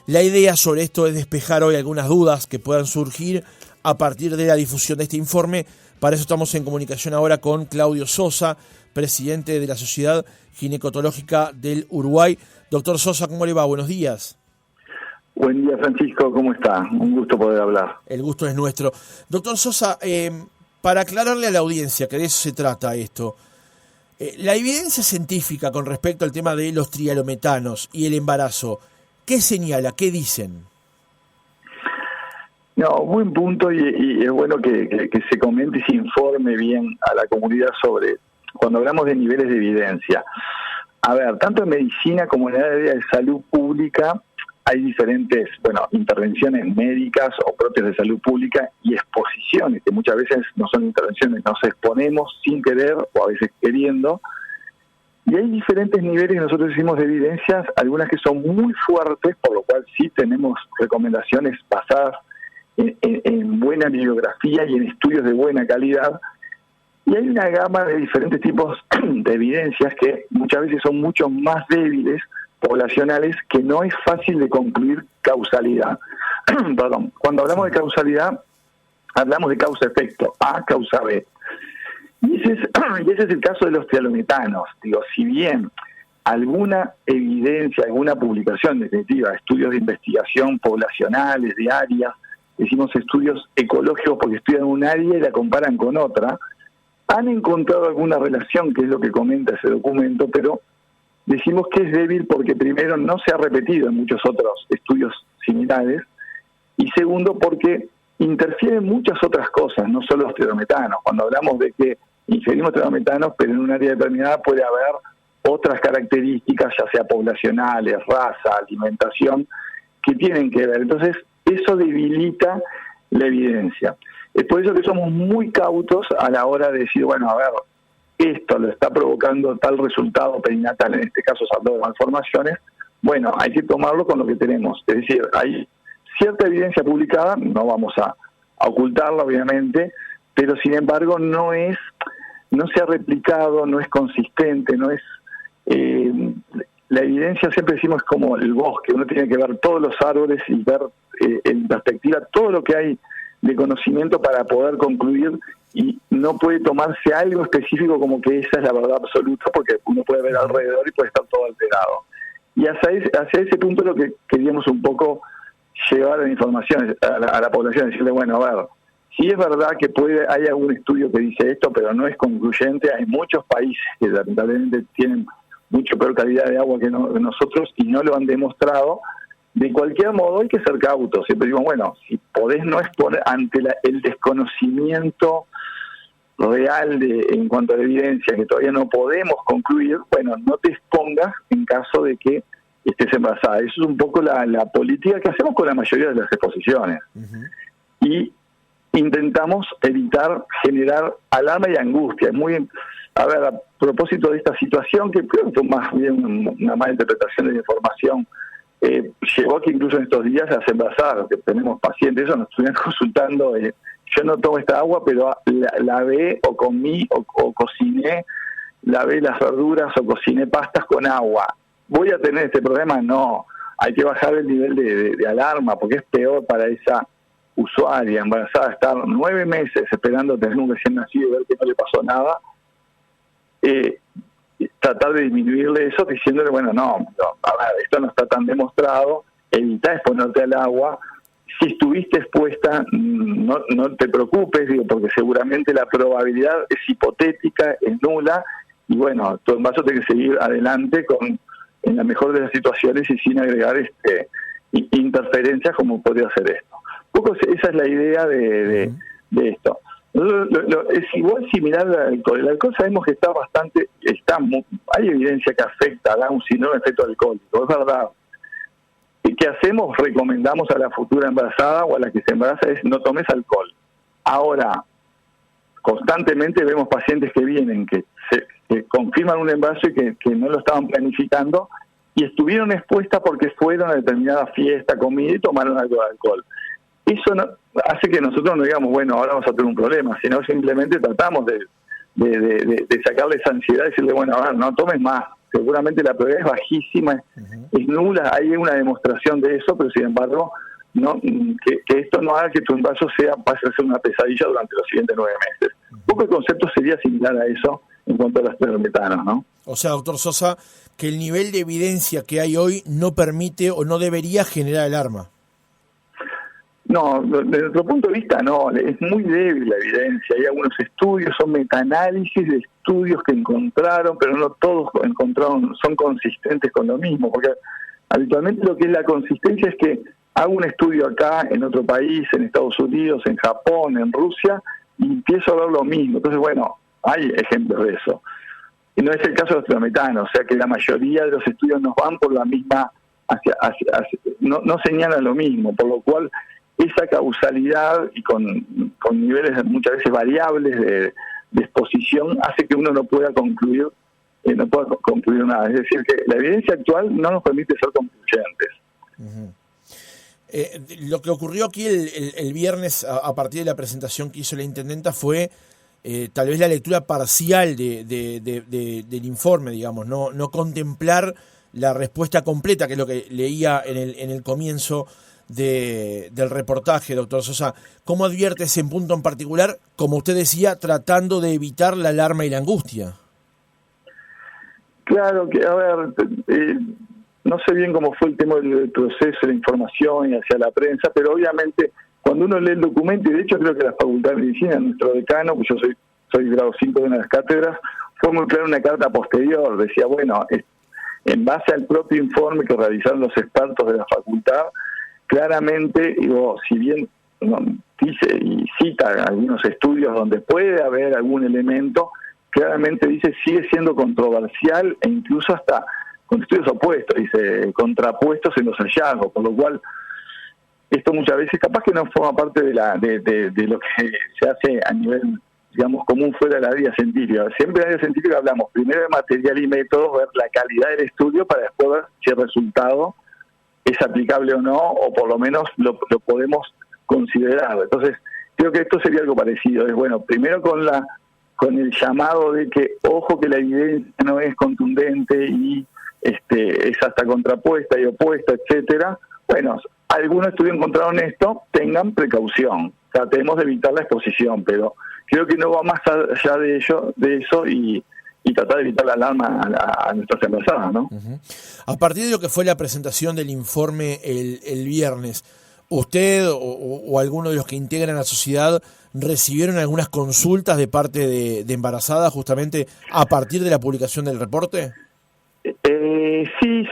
La idea sobre esto es despejar hoy algunas dudas que puedan surgir a partir de la difusión de este informe. Para eso estamos en comunicación ahora con Claudio Sosa, presidente de la Sociedad Ginecotológica del Uruguay. Doctor Sosa, ¿cómo le va? Buenos días. Buen día, Francisco, ¿cómo está? Un gusto poder hablar. El gusto es nuestro. Doctor Sosa, para aclararle a la audiencia que de eso se trata esto, la evidencia científica con respecto al tema de los trialometanos y el embarazo, ¿qué señala? ¿Qué dicen? No, buen punto y es bueno que se comente y se informe bien a la comunidad sobre cuando hablamos de niveles de evidencia. A ver, tanto en medicina como en el área de salud pública hay diferentes, intervenciones médicas o propias de salud pública y exposiciones, que muchas veces no son intervenciones, nos exponemos sin querer o a veces queriendo. Y hay diferentes niveles que nosotros decimos de evidencias, algunas que son muy fuertes, por lo cual sí tenemos recomendaciones basadas en buena bibliografía y en estudios de buena calidad. Y hay una gama de diferentes tipos de evidencias que muchas veces son mucho más débiles, poblacionales, que no es fácil de concluir causalidad. Perdón, cuando hablamos de causalidad, hablamos de causa-efecto, A, causa B. Y ese es el caso de los trialometanos. Digo, si bien alguna evidencia, alguna publicación, en definitiva, estudios de investigación poblacionales, de áreas, decimos estudios ecológicos porque estudian un área y la comparan con otra, han encontrado alguna relación, que es lo que comenta ese documento, pero decimos que es débil porque primero no se ha repetido en muchos otros estudios similares y segundo porque interfieren muchas otras cosas, no solo los trialometanos. Cuando hablamos de que ingerimos trialometanos, pero en un área determinada puede haber otras características, ya sea poblacionales, raza, alimentación, que tienen que ver. Entonces, eso debilita la evidencia. Es por eso que somos muy cautos a la hora de decir, esto lo está provocando tal resultado perinatal, en este caso saldo de malformaciones, hay que tomarlo con lo que tenemos. Es decir, hay cierta evidencia publicada, no vamos a ocultarla obviamente, pero sin embargo no se ha replicado, no es consistente, no es... la evidencia siempre decimos es como el bosque, uno tiene que ver todos los árboles y ver en perspectiva todo lo que hay de conocimiento para poder concluir, y no puede tomarse algo específico como que esa es la verdad absoluta, porque uno puede ver alrededor y puede estar todo alterado. Y hacia ese punto lo que queríamos un poco llevar la información a la población, decirle, si es verdad que hay algún estudio que dice esto, pero no es concluyente. Hay muchos países que lamentablemente tienen mucho peor calidad de agua que nosotros y no lo han demostrado. De cualquier modo hay que ser cautos. Siempre digo, si podés no exponer ante el desconocimiento real en cuanto a la evidencia, que todavía no podemos concluir, no te expongas en caso de que estés embarazada. Eso es un poco la política que hacemos con la mayoría de las exposiciones. Uh-huh. Y intentamos evitar generar alarma y angustia. Es muy... a propósito de esta situación, que creo que fue más bien una mala interpretación de la información, llegó que incluso en estos días las embarazadas, que tenemos pacientes, eso nos estuvieron consultando, yo no tomo esta agua, pero lavé o comí o cociné, lavé las verduras o cociné pastas con agua. ¿Voy a tener este problema? No. Hay que bajar el nivel de alarma, porque es peor para esa usuaria embarazada estar 9 meses esperando tener un recién nacido y ver que no le pasó nada. Tratar de disminuirle eso diciéndole, esto no está tan demostrado, evita exponerte al agua. Si estuviste expuesta, no te preocupes, porque seguramente la probabilidad es hipotética, es nula, y tu embarazo tiene que seguir adelante en la mejor de las situaciones y sin agregar interferencias como podría ser esto. Un poco esa es la idea de esto. Es igual similar al alcohol. El alcohol sabemos que hay evidencia que afecta, da un síndrome de efecto alcohólico, es verdad. ¿Y qué hacemos? Recomendamos a la futura embarazada o a la que se embaraza es no tomes alcohol. Ahora, constantemente vemos pacientes que vienen, que confirman un embarazo y que no lo estaban planificando y estuvieron expuestas porque fueron a determinada fiesta, comida y tomaron algo de alcohol. Eso no hace que nosotros no digamos, ahora vamos a tener un problema, sino simplemente tratamos de sacarle esa ansiedad y decirle, no tomes más. seguramente la probabilidad es bajísima, es nula, hay una demostración de eso, pero sin embargo, no que esto no haga que tu embarazo pase a ser una pesadilla durante los siguientes 9 meses. Un poco el concepto sería similar a eso en cuanto a los esteroometanos, ¿no? O sea, doctor Sosa, que el nivel de evidencia que hay hoy no permite o no debería generar alarma. No, desde nuestro punto de vista no, es muy débil la evidencia. Hay algunos estudios, son metaanálisis de estudios que encontraron, pero no todos encontraron, son consistentes con lo mismo, porque habitualmente lo que es la consistencia es que hago un estudio acá, en otro país, en Estados Unidos, en Japón, en Rusia, y empiezo a ver lo mismo. Entonces, bueno, hay ejemplos de eso. Y no es el caso de los esteroometanos, o sea que la mayoría de los estudios nos van por la misma, no señalan lo mismo, por lo cual esa causalidad y con niveles muchas veces variables de exposición hace que uno no pueda concluir nada. Es decir, que la evidencia actual no nos permite ser concluyentes. Lo que ocurrió aquí el viernes a partir de la presentación que hizo la intendenta fue tal vez la lectura parcial del informe, digamos, no contemplar la respuesta completa, que es lo que leía en el comienzo del reportaje, doctor Sosa. ¿Cómo advierte ese punto en particular, como usted decía, tratando de evitar la alarma y la angustia? Claro que, a ver, no sé bien cómo fue el tema del proceso de la información y hacia la prensa, pero obviamente cuando uno lee el documento, y de hecho creo que la Facultad de Medicina, nuestro decano, pues yo soy grado 5 de una de las cátedras, fue muy clara una carta posterior, decía, bueno, en base al propio informe que realizaron los expertos de la facultad, claramente, digo, si bien dice y cita algunos estudios donde puede haber algún elemento, claramente dice sigue siendo controversial e incluso hasta con estudios opuestos, dice contrapuestos en los hallazgos, por lo cual esto muchas veces capaz que no forma parte de lo que se hace a nivel, digamos, común fuera de la área científica. Siempre en la área científica hablamos primero de material y métodos, ver la calidad del estudio para después ver si el resultado es aplicable o no, o por lo menos lo podemos considerar. Entonces, creo que esto sería algo parecido. Es bueno, primero con el llamado de que, ojo, que la evidencia no es contundente y es hasta contrapuesta y opuesta, etcétera. Bueno, algunos estudios encontraron esto, tengan precaución, tratemos de evitar la exposición, pero creo que no va más allá de eso y tratar de evitar la alarma a nuestras embarazadas, ¿no? A partir de lo que fue la presentación del informe el viernes, ¿usted o alguno de los que integran la sociedad recibieron algunas consultas de parte de embarazadas justamente a partir de la publicación del reporte? Sí,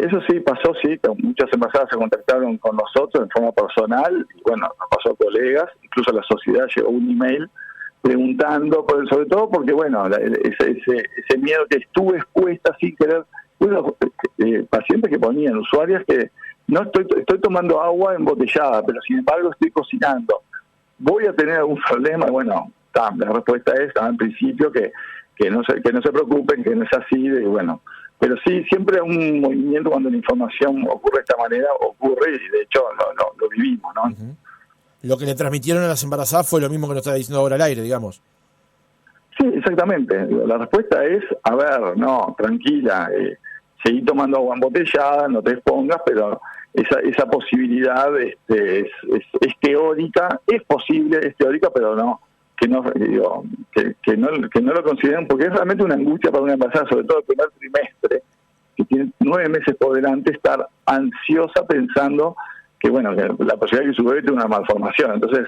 eso sí pasó, sí, muchas embarazadas se contactaron con nosotros en forma personal, y bueno, nos pasó a colegas, incluso a la sociedad llegó un email preguntando, sobre todo porque, bueno, ese miedo que estuve expuesta sin querer, bueno, pacientes que ponían, usuarias que no estoy tomando agua embotellada, pero sin embargo estoy cocinando, ¿voy a tener algún problema? Bueno, la respuesta es, en principio, que no se preocupen, que no es así, bueno, pero sí, siempre un movimiento cuando la información ocurre de esta manera, ocurre, y de hecho lo vivimos, ¿no? Lo que le transmitieron a las embarazadas fue lo mismo que nos está diciendo ahora al aire, digamos. Sí, exactamente. La respuesta es, a ver, no, tranquila, seguí tomando agua embotellada, no te expongas, pero esa posibilidad es teórica, es posible, es teórica, pero no, que no lo consideren, porque es realmente una angustia para una embarazada, sobre todo el primer trimestre, que tiene 9 meses por delante, estar ansiosa pensando que, bueno, que la posibilidad de que su bebé tenga una malformación. Entonces,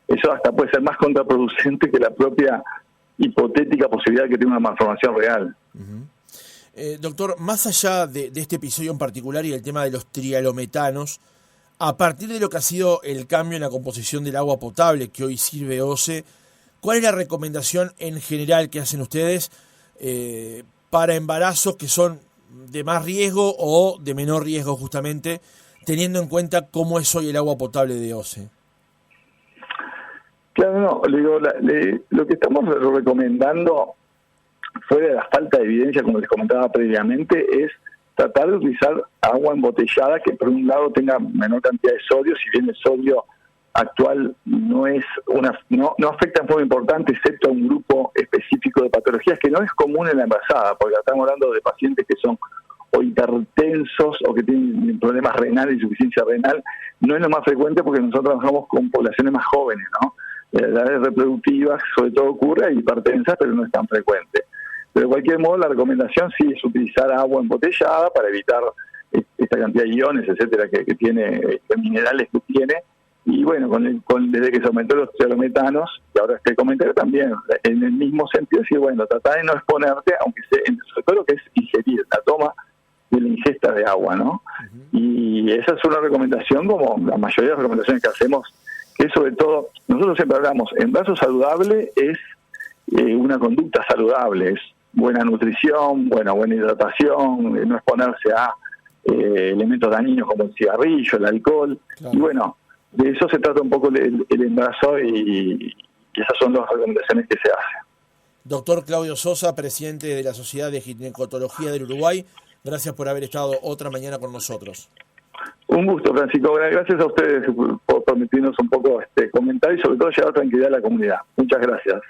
eso hasta puede ser más contraproducente que la propia hipotética posibilidad de que tenga una malformación real. Doctor, más allá de este episodio en particular y el tema de los trialometanos, a partir de lo que ha sido el cambio en la composición del agua potable que hoy sirve OCE, ¿cuál es la recomendación en general que hacen ustedes para embarazos que son de más riesgo o de menor riesgo, justamente, teniendo en cuenta cómo es hoy el agua potable de OCE? Claro, no, lo que estamos recomendando, fuera de la falta de evidencia, como les comentaba previamente, es tratar de utilizar agua embotellada que por un lado tenga menor cantidad de sodio, si bien el sodio actual no es no afecta en forma importante, excepto a un grupo específico de patologías que no es común en la embarazada, porque estamos hablando de pacientes que son o hipertensos o que tienen problemas renales, insuficiencia renal. No es lo más frecuente porque nosotros trabajamos con poblaciones más jóvenes, ¿no? Edades reproductivas sobre todo ocurre, hay hipertensas, pero no es tan frecuente. Pero de cualquier modo la recomendación sí es utilizar agua embotellada para evitar esta cantidad de iones, etcétera, que tiene, minerales que tiene. Y bueno, desde que se aumentó los clorometanos, y ahora este comentario también, en el mismo sentido, decir, bueno, trata de no exponerte, aunque sobre todo lo que es ingerir, la toma de la ingesta de agua, ¿no? Y esa es una recomendación, como la mayoría de las recomendaciones que hacemos, que sobre todo, nosotros siempre hablamos, embarazo saludable es una conducta saludable, es buena nutrición, buena hidratación, no exponerse a elementos dañinos como el cigarrillo, el alcohol, claro. Y bueno, de eso se trata un poco el embarazo y esas son las recomendaciones que se hacen. Doctor Claudio Sosa, presidente de la Sociedad de Ginecotología del Uruguay, gracias por haber estado otra mañana con nosotros. Un gusto, Francisco. Gracias a ustedes por permitirnos un poco comentar y sobre todo llevar tranquilidad a la comunidad. Muchas gracias.